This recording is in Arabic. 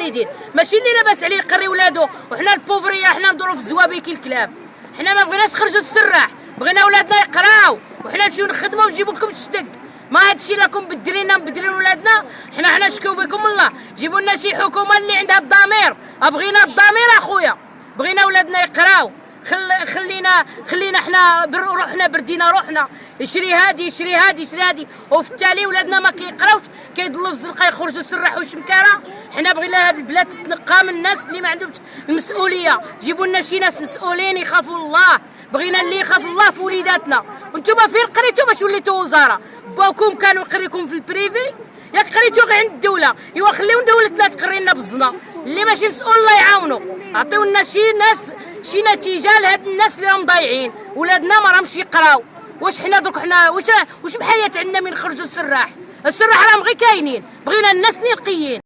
الوالدين، ماشي اللي لاباس عليه يقري ولادو وحنا البوفريه حنا ندورو في الزوابي كي الكلاب. حنا ما بغيناش نخرجوا السراح، بغينا ولادنا يقراو وحنا نمشيو نخدموا ونجيبوا لكم الشتك. ما هادشي راكم بدرينا مبدلين ولادنا. حنا نشكيو بكم الله، جيبوا لنا شي حكومه اللي عندها الضمير. بغينا الضمير اخويا، بغينا ولادنا يقراو. خلينا حنا روحنا بردينا روحنا، يشري هادي يشري هادي يشري هادي، وفي التالي ولادنا ما كيقراوش، كيضلوا في الزنقه يخرجوا يسرحوا شمكاره. حنا بغينا هاد البلاد تتنقى من الناس اللي ما عندهمش المسؤوليه، جيبوا لنا شي ناس مسؤولين يخافوا الله. بغينا اللي يخاف الله في وليداتنا. وانتوما فين قريتوا باش وليتوا وزاره؟ باوكم كانوا يقريكم في البريفي، ياك قريتوا غير عند الدوله. ايوا خليو دولتنا تقري لنا بالزنا، اللي ماشي مسؤول الله يعاونوا. عطيو لنا شي نتيجه لهاد الناس اللي راهم ضايعين. ولادنا ما راهمش يقراو. واش حنا درك حنا واش بحياه عندنا من نخرجوا السراح؟ السراح راهم غير كاينين، بغينا الناس اللي نقيين.